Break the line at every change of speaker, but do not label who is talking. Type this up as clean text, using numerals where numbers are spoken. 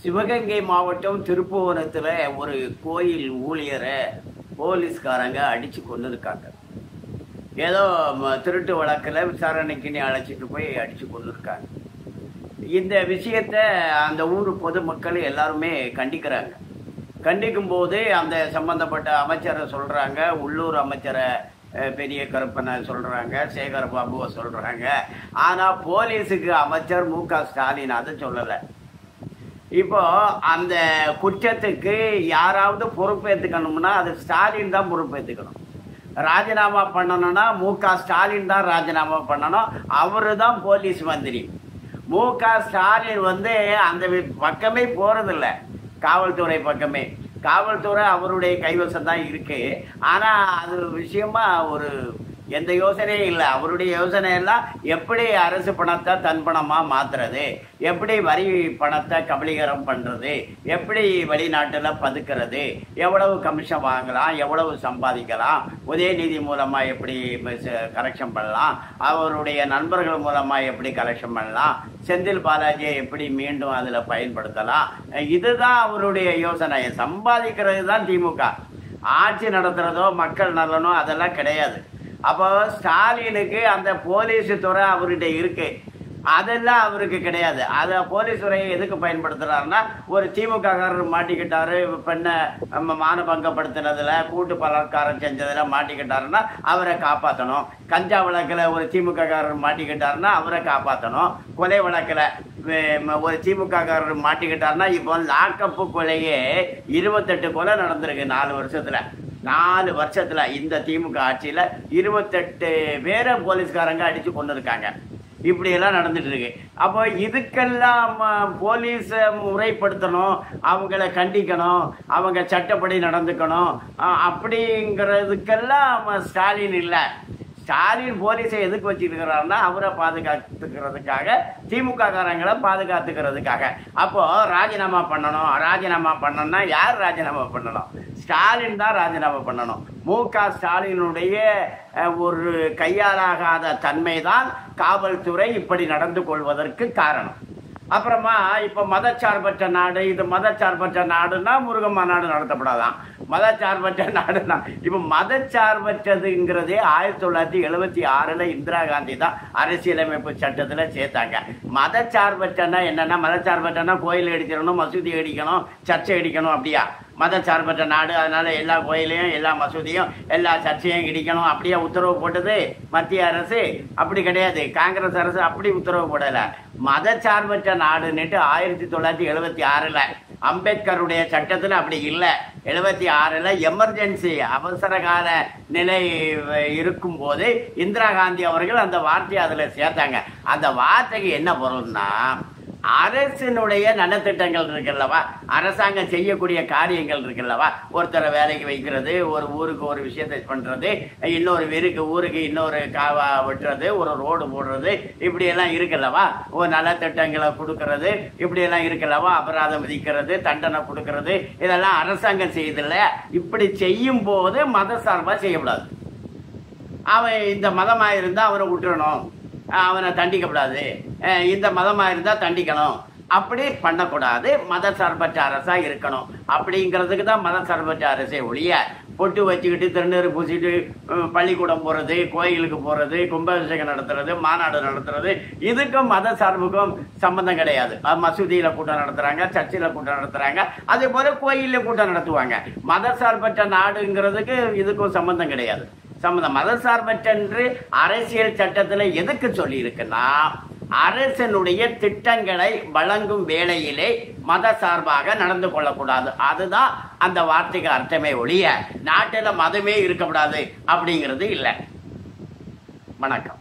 சிவகங்கை மாவட்டம் திருப்புவனத்தில் ஒரு கோயில் ஊழியரை போலீஸ்காரங்க அடித்து கொண்டு இருக்காங்க. ஏதோ திருட்டு வழக்கில் விசாரணைக்குன்னு அழைச்சிட்டு போய் அடித்து கொண்டு இருக்காங்க. இந்த விஷயத்தை அந்த ஊர் பொதுமக்கள் எல்லாருமே கண்டிக்கிறாங்க. கண்டிக்கும் போது அந்த சம்பந்தப்பட்ட அமைச்சரை சொல்கிறாங்க, உள்ளூர் அமைச்சரை பெரிய கருப்பனை சொல்கிறாங்க, சேகர் பாபுவை சொல்கிறாங்க. ஆனால் போலீஸுக்கு அமைச்சர் மு.க. ஸ்டாலின் அதை சொல்லலை. இப்போ அந்த குற்றத்துக்கு யாராவது பொறுப்பேற்றுக்கணும்னா அது ஸ்டாலின் தான் பொறுப்பேற்றுக்கணும். ராஜினாமா பண்ணணும்னா மு.க. ஸ்டாலின் தான் ராஜினாமா பண்ணணும். அவரு தான் போலீஸ் மந்திரி. மு.க. ஸ்டாலின் அந்த பக்கமே போறதில்ல, காவல்துறை பக்கமே. காவல்துறை அவருடைய கைவசம் தான் இருக்கு. ஆனா அது விஷயமா எந்த யோசனையும் இல்லை. அவருடைய யோசனை எல்லாம் எப்படி அரசு பணத்தை தன் பணமா மாத்துறது, எப்படி வரி பணத்தை கபலீகரம் பண்றது, எப்படி வெளிநாட்டுல பதுக்கிறது, எவ்வளவு கமிஷன் வாங்கலாம், எவ்வளவு சம்பாதிக்கலாம், உதயநிதி மூலமா எப்படி கலெக்ஷன் பண்ணலாம், அவருடைய நண்பர்கள் மூலமா எப்படி கலெக்ஷன் பண்ணலாம், செந்தில் பாலாஜியை எப்படி மீண்டும் அதுல பயன்படுத்தலாம். இதுதான் அவருடைய யோசனை. சம்பாதிக்கிறது தான் திமுக. ஆட்சி நடத்துறதோ மக்கள் நலனோ அதெல்லாம் கிடையாது. அப்போ ஸ்டாலினுக்கு அந்த போலீஸ் துறை அவர்கிட்ட இருக்கு, அதெல்லாம் அவருக்கு கிடையாது. அதை போலீஸ் துறையை எதுக்கு பயன்படுத்துறாருன்னா, ஒரு திமுககாரர் மாட்டிக்கிட்டாரு, பெண்ணை மானபங்கப்படுத்தினதுல கூட்டு பலாத்காரம் செஞ்சதுல மாட்டிக்கிட்டாருன்னா அவரை காப்பாற்றணும். கஞ்சா வழக்கில் ஒரு திமுககாரர் மாட்டிக்கிட்டாருன்னா அவரை காப்பாற்றணும். கொலை வழக்கில் ஒரு திமுககாரர் மாட்டிக்கிட்டாருன்னா இப்போ லாக்கப்பு கொலையே 28 கொலை நடந்திருக்கு 4 வருஷத்துல. இந்த திமுக ஆட்சியில 28 பேரை போலீஸ்காரங்க அடிச்சு கொண்டு இருக்காங்க. இப்படி எல்லாம் நடந்துட்டு இருக்கு. அப்போ இதுக்கெல்லாம் போலீஸ முறைப்படுத்தணும், அவங்கள கண்டிக்கணும், அவங்க சட்டப்படி நடந்துக்கணும் அப்படிங்கிறதுக்கெல்லாம் ஸ்டாலின் இல்லை. ஸ்டாலின் போலீஸை எதுக்கு வச்சுருக்கிறாருன்னா அவரை பாதுகாத்துக்கிறதுக்காக, திமுக காரங்களை பாதுகாத்துக்கிறதுக்காக. அப்போ ராஜினாமா பண்ணணும்னா யார் ராஜினாமா பண்ணணும்? ஸ்டாலின் தான் ராஜினாமா பண்ணணும். மு.க. ஸ்டாலினுடைய ஒரு கையாலாகாத தன்மை தான் காவல்துறை இப்படி நடந்து கொள்வதற்கு காரணம். அப்புறமா இப்ப மதச்சார்பற்ற நாடு, இது மதச்சார்பற்ற நாடுன்னா முருகன் மாநாடு நடத்தப்படாதான். மதச்சார்பற்ற நாடுனா இப்ப மதச்சார்பற்றதுங்கிறதே 1976 இந்திரா காந்தி தான் அரசியலமைப்பு சட்டத்துல சேர்த்தாங்க. மதச்சார்பற்றனா என்னன்னா, மதச்சார்பற்றனா கோயில் அடிச்சிடணும், மசூதி அடிக்கணும், சர்ச்சை அடிக்கணும், அப்படியா? மதச்சார்பற்ற நாடு, அதனால எல்லா கோயிலையும் எல்லா மசூதியும் எல்லா சர்ச்சையும் இடிக்கணும் அப்படியே உத்தரவு போட்டது மத்திய அரசு? அப்படி கிடையாது. காங்கிரஸ் அரசு அப்படி உத்தரவு போடல. மதச்சார்பற்ற நாடுன்னுட்டு 1976 அம்பேத்கருடைய சட்டத்துல அப்படி இல்லை. 76 எமர்ஜென்சி அவசர கால நிலை இருக்கும் போது இந்திரா காந்தி அவர்கள் அந்த வார்த்தையை அதுல சேர்த்தாங்க. அந்த வார்த்தைக்கு என்ன பொருள்னா, அரசினுடைய நலத்திட்டங்கள் இருக்குல்லவா, அரசாங்கம் செய்யக்கூடிய காரியங்கள் இருக்குல்லவா, ஒருத்தரை வேலைக்கு வைக்கிறது, ஒரு ஊருக்கு ஒரு விஷயத்தை பண்றது, இன்னொரு ஊருக்கு இன்னொரு காவா வெட்டுறது, ஒரு ரோடு போடுறது, இப்படி எல்லாம் இருக்குல்லவா, ஒரு நலத்திட்டங்களை கொடுக்கறது, இப்படி எல்லாம் இருக்குல்லவா, அபராதம் விதிக்கிறது, தண்டனை கொடுக்கறது, இதெல்லாம் அரசாங்கம் செய்யுதில்ல. இப்படி செய்யும் போது மத சார்பா செய்யக்கூடாது. அவன் இந்த மதமா இருந்தா அவனை விட்டுறணும், அவனை தண்டிக்கப்படாது, இந்த மதமா இருந்தா தண்டிக்கணும், அப்படி பண்ணக்கூடாது. மத சார்பற்ற அரசா இருக்கணும். அப்படிங்கிறதுக்கு தான் மத சார்பற்ற அரசே ஒழிய பொட்டு வச்சுக்கிட்டு திருநீறு பூசிட்டு பள்ளிக்கூடம் போறது, கோயிலுக்கு போறது, கும்பாபிஷேகம் நடத்துறது, மாநாடு நடத்துறது, இதுக்கும் மத சார்புக்கும் சம்பந்தம் கிடையாது. மசூதியில கூட்டம் நடத்துறாங்க, சர்ச்சில கூட்டம் நடத்துறாங்க, அதே போல கோயில கூட்டம் நடத்துவாங்க. மத சார்பற்ற நாடுங்கிறதுக்கு இதுக்கும் சம்பந்தம் கிடையாது. மதசார்பற்று அரசியல் சட்டத்துல எதுக்கு சொல்லி இருக்குன்னா, அரசனுடைய திட்டங்களை வழங்கும் வேளையிலே மத சார்பாக நடந்து கொள்ளக்கூடாது. அதுதான் அந்த வார்த்தைக்கு அர்த்தமே ஒழிய நாட்டில மதமே இருக்கக்கூடாது அப்படிங்கிறது இல்லை. வணக்கம்.